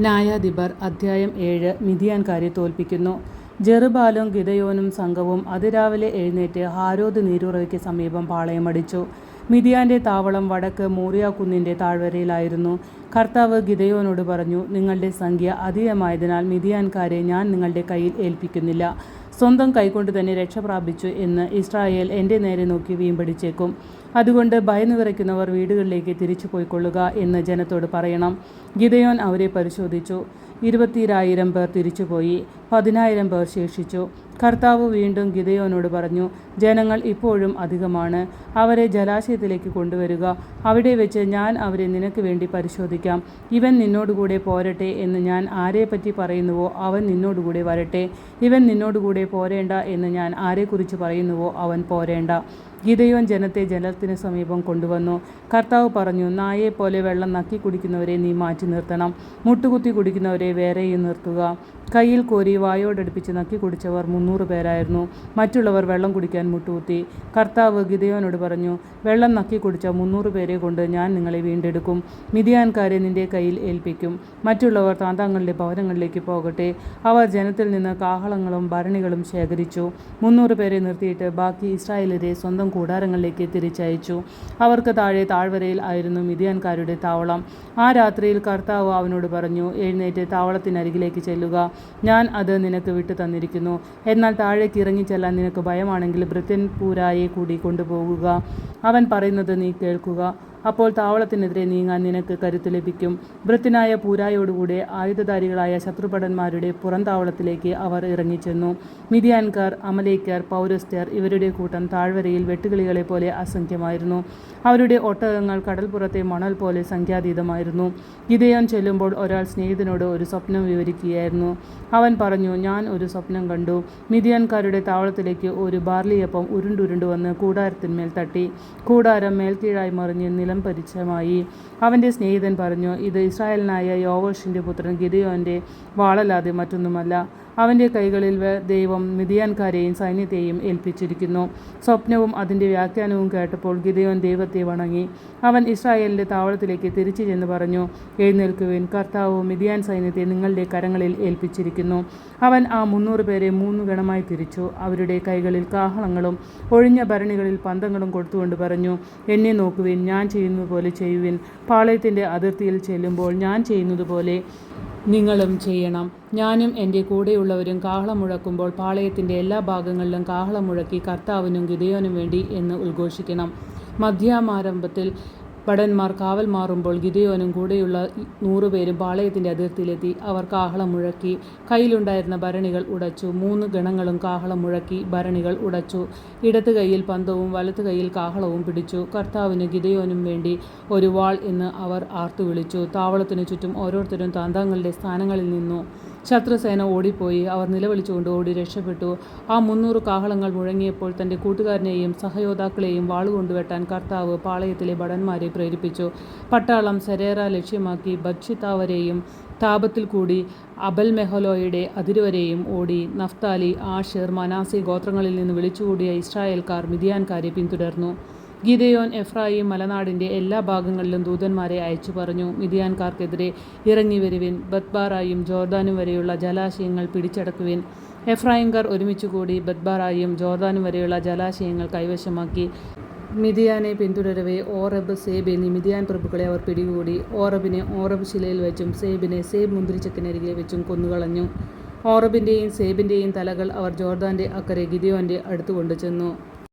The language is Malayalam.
ന്യായാധിപർ അധ്യായം 7 മിദ്യാൻകാരെ തോൽപ്പിക്കുന്നു. ജെറുബ്ബാലും ഗിദെയോനും സംഘവും അതിരാവിലെ എഴുന്നേറ്റ് ഹാരോദ് നീരുറവയ്ക്ക് സമീപം പാളയമടിച്ചു. മിദ്യാന്റെ താവളം വടക്ക് മോറിയ കുന്നിന്റെ താഴ്വരയിലായിരുന്നു. കർത്താവ് ഗിദെയോനോട് പറഞ്ഞു, നിങ്ങളുടെ സംഖ്യ അധികമായതിനാൽ മിദ്യാൻകാരെ ഞാൻ നിങ്ങളുടെ കയ്യിൽ ഏൽപ്പിക്കുന്നില്ല. സ്വന്തം കൈകൊണ്ട് തന്നെ രക്ഷ പ്രാപിച്ചു എന്ന് ഇസ്രായേൽ എൻ്റെ നേരെ നോക്കി വീമ്പടിച്ചേക്കും. അതുകൊണ്ട് ഭയന്നു വിറയ്ക്കുന്നവർ വീടുകളിലേക്ക് തിരിച്ചു പോയിക്കൊള്ളുക എന്ന് ജനത്തോട് പറയണം. ഗിദെയോൻ അവരെ പരിശോധിച്ചു. 20,000 പേർ തിരിച്ചുപോയി, 10,000 പേർ ശേഷിച്ചു. കർത്താവ് വീണ്ടും ഗിദെയോനോട് പറഞ്ഞു, ജനങ്ങൾ ഇപ്പോഴും അധികമാണ്. അവരെ ജലാശയത്തിലേക്ക് കൊണ്ടുവരിക. അവിടെ വെച്ച് ഞാൻ അവരെ നിനക്ക് വേണ്ടി പരിശോധിക്കാം. ഇവൻ നിന്നോടുകൂടെ പോരട്ടെ എന്ന് ഞാൻ ആരെപ്പറ്റി പറയുന്നുവോ അവൻ നിന്നോടുകൂടെ വരട്ടെ. ഇവൻ നിന്നോടുകൂടെ പോരേണ്ട എന്ന് ഞാൻ ആരെക്കുറിച്ച് പറയുന്നുവോ അവൻ പോരേണ്ട. ഗിദെയോൻ ജനത്തെ ജലത്തിന് സമീപം കൊണ്ടുവന്നു. കർത്താവ് പറഞ്ഞു, നായെപ്പോലെ വെള്ളം നക്കി കുടിക്കുന്നവരെ നീ മാറ്റി നിർത്തണം. മുട്ടുകുത്തി കുടിക്കുന്നവരെ വേറെയും നിർത്തുക. കയ്യിൽ കോരി വായോടടുപ്പിച്ച് നക്കി കുടിച്ചവർ 300 പേരായിരുന്നു. മറ്റുള്ളവർ വെള്ളം കുടിക്കാൻ മുട്ടുകുത്തി. കർത്താവ് ഗിദെയോനോട് പറഞ്ഞു, വെള്ളം നക്കി കുടിച്ച 300 പേരെ കൊണ്ട് ഞാൻ നിങ്ങളെ വീണ്ടെടുക്കും. മിദ്യാൻകാരെ നിന്റെ കയ്യിൽ ഏൽപ്പിക്കും. മറ്റുള്ളവർ താന്താങ്ങളുടെ ഭവനങ്ങളിലേക്ക് പോകട്ടെ. അവർ ജനത്തിൽ നിന്ന് കാഹളങ്ങളും ഭരണികളും ശേഖരിച്ചു. 300 പേരെ നിർത്തിയിട്ട് ബാക്കി ഇസ്രായേലരെ സ്വന്തം കൂടാരങ്ങളിലേക്ക് തിരിച്ചയച്ചു. അവർക്ക് താഴെ താഴ്വരയിൽ ആയിരുന്നു മിദ്യാൻകാരുടെ താവളം. ആ രാത്രിയിൽ കർത്താവ് അവനോട് പറഞ്ഞു, എഴുന്നേറ്റ് താവളത്തിനരികിലേക്ക് ചെല്ലുക. ഞാൻ അത് നിനക്ക് വിട്ടു തന്നിരിക്കുന്നു. എന്നാൽ താഴേക്ക് ഇറങ്ങിച്ചെല്ലാൻ നിനക്ക് ഭയമാണെങ്കിൽ ഭൃത്യൻ പൂരായെ കൂടി കൊണ്ടുപോകുക. അവൻ പറയുന്നത് നീ കേൾക്കുക. അപ്പോൾ താവളത്തിനെതിരെ നീങ്ങാൻ നിനക്ക് കരുത്ത് ലഭിക്കും. ഭൃത്യനായ പൂരായോടുകൂടെ ആയുധധാരികളായ ശത്രുഭടന്മാരുടെ പുറംതാവളത്തിലേക്ക് അവർ ഇറങ്ങിച്ചെന്നു. മിദ്യാൻകാർ, അമലേക്യർ, പൗരസ്ത്യർ ഇവരുടെ കൂട്ടം താഴ്വരയിൽ വെട്ടുകിളികളെ പോലെ അസംഖ്യമായിരുന്നു. അവരുടെ ഒട്ടകങ്ങൾ കടൽപ്പുറത്തെ മണൽ പോലെ സംഖ്യാതീതമായിരുന്നു. ഗിദെയോൻ ചെല്ലുമ്പോൾ ഒരാൾ സ്നേഹിതനോട് ഒരു സ്വപ്നം വിവരിക്കുകയായിരുന്നു. അവൻ പറഞ്ഞു, ഞാൻ ഒരു സ്വപ്നം കണ്ടു. മിദ്യാൻകാരുടെ താവളത്തിലേക്ക് ഒരു ബാർലിയപ്പം ഉരുണ്ടുരുണ്ടു വന്ന് കൂടാരത്തിന്മേൽ തട്ടി. കൂടാരം മേൽക്കീഴായി മറിഞ്ഞ് നിലം പരിചയമായി. അവൻ്റെ സ്നേഹിതൻ പറഞ്ഞു, ഇത് ഇസ്രായേലിനായ യോവാഷിൻ്റെ പുത്രൻ ഗിദെയോൻ്റെ വാളല്ലാതെ മറ്റൊന്നുമല്ല. അവൻ്റെ കൈകളിൽ ദൈവം മിദ്യാൻകാരെയും സൈന്യത്തെയും ഏൽപ്പിച്ചിരിക്കുന്നു. സ്വപ്നവും അതിൻ്റെ വ്യാഖ്യാനവും കേട്ടപ്പോൾ ഗിദെയോൻ ദൈവത്തെ വണങ്ങി. അവൻ ഇസ്രായേലിൻ്റെ താവളത്തിലേക്ക് തിരിച്ചു ചെന്ന് പറഞ്ഞു, എഴുന്നേൽക്കുവിൻ, കർത്താവ് മിദ്യാൻ സൈന്യത്തെ നിങ്ങളുടെ കരങ്ങളിൽ ഏൽപ്പിച്ചിരിക്കുന്നു. അവൻ ആ 300 പേരെ 3 ഗണമായി തിരിച്ചു. അവരുടെ കൈകളിൽ കാഹളങ്ങളും ഒഴിഞ്ഞ ഭരണികളിൽ പന്തങ്ങളും കൊടുത്തുകൊണ്ട് പറഞ്ഞു, എന്നെ നോക്കുവിൻ, ഞാൻ ചെയ്യുന്നത് പോലെ ചെയ്യുവിൻ. പാളയത്തിൻ്റെ അതിർത്തിയിൽ ചെല്ലുമ്പോൾ ഞാൻ ചെയ്യുന്നത് പോലെ നിങ്ങളും ചെയ്യണം. ഞാനും എൻ്റെ കൂടെയുള്ളവരും കാഹളം മുഴക്കുമ്പോൾ പാളയത്തിൻ്റെ എല്ലാ ഭാഗങ്ങളിലും കാഹളം മുഴക്കി കർത്താവിനും ഗിദെയോനും വേണ്ടി എന്ന് ഉദ്ഘോഷിക്കണം. മധ്യാമാരംഭത്തിൽ ഭടന്മാർ കാവൽ മാറുമ്പോൾ ഗിദെയോനും കൂടെയുള്ള 100 പേരും പാളയത്തിൻ്റെ അതിർത്തിയിലെത്തി. അവർ കാഹളം മുഴക്കി. കയ്യിലുണ്ടായിരുന്ന ഭരണികൾ ഉടച്ചു. 3 ഗണങ്ങളും കാഹളം മുഴക്കി ഭരണികൾ ഉടച്ചു. ഇടത്ത് കൈയിൽ പന്തവും വലത്ത് കൈയിൽ കാഹളവും പിടിച്ചു. കർത്താവിന് ഗിദെയോനും വേണ്ടി ഒരു വാൾ എന്ന് അവർ ആർത്തു വിളിച്ചു. താവളത്തിനു ചുറ്റും ഓരോരുത്തരും താന്താങ്ങളുടെ സ്ഥാനങ്ങളിൽ നിന്നു. ശത്രുസേന ഓടിപ്പോയി. അവർ നിലവിളിച്ചുകൊണ്ട് ഓടി രക്ഷപ്പെട്ടു. ആ 300 കാഹളങ്ങൾ മുഴങ്ങിയപ്പോൾ തൻ്റെ കൂട്ടുകാരനെയും സഹയോദ്ധാക്കളെയും വാളുകൊണ്ട് വെട്ടാൻ കർത്താവ് പാളയത്തിലെ ഭടന്മാരെ പ്രേരിപ്പിച്ചു. പട്ടാളം സെരേറ ലക്ഷ്യമാക്കി ബത്ശിത്താവരെയും താപത്തിൽ കൂടി അബൽമെഹോലോയുടെ അതിരുവരെയും ഓടി. നഫ്താലി, ആഷേർ, മനാസെ ഗോത്രങ്ങളിൽ നിന്ന് വിളിച്ചുകൂടിയ ഇസ്രായേൽക്കാർ മിദ്യാൻകാരെ പിന്തുടർന്നു. ഗിദെയോൻ എഫ്രായിം മലനാടിൻ്റെ എല്ലാ ഭാഗങ്ങളിലും ദൂതന്മാരെ അയച്ചു പറഞ്ഞു, മിദ്യാൻകാർക്കെതിരെ ഇറങ്ങി വരുവിൻ. ബത്ബാറായും ജോർദാനും വരെയുള്ള ജലാശയങ്ങൾ പിടിച്ചടക്കുവിൻ. എഫ്രായിംകാർ ഒരുമിച്ചുകൂടി ബത്ബാറായും ജോർദാനും വരെയുള്ള ജലാശയങ്ങൾ കൈവശമാക്കി. മിദ്യാനെ പിന്തുടരവേ ഓറബ്, സേബ് എന്നീ മിദ്യാൻ പ്രഭുക്കളെ അവർ പിടികൂടി. ഓറബിനെ ഓറബ് ശിലയിൽ വെച്ചും സേബിനെ സേബ് മുന്തിരിച്ചക്കിനരികെ വെച്ചും കൊന്നുകളഞ്ഞു. ഓറബിൻ്റെയും സേബിൻ്റെയും തലകൾ അവർ ജോർദാൻ്റെ അക്കരെ ഗിദെയോൻ്റെ അടുത്ത് കൊണ്ടുചെന്നു.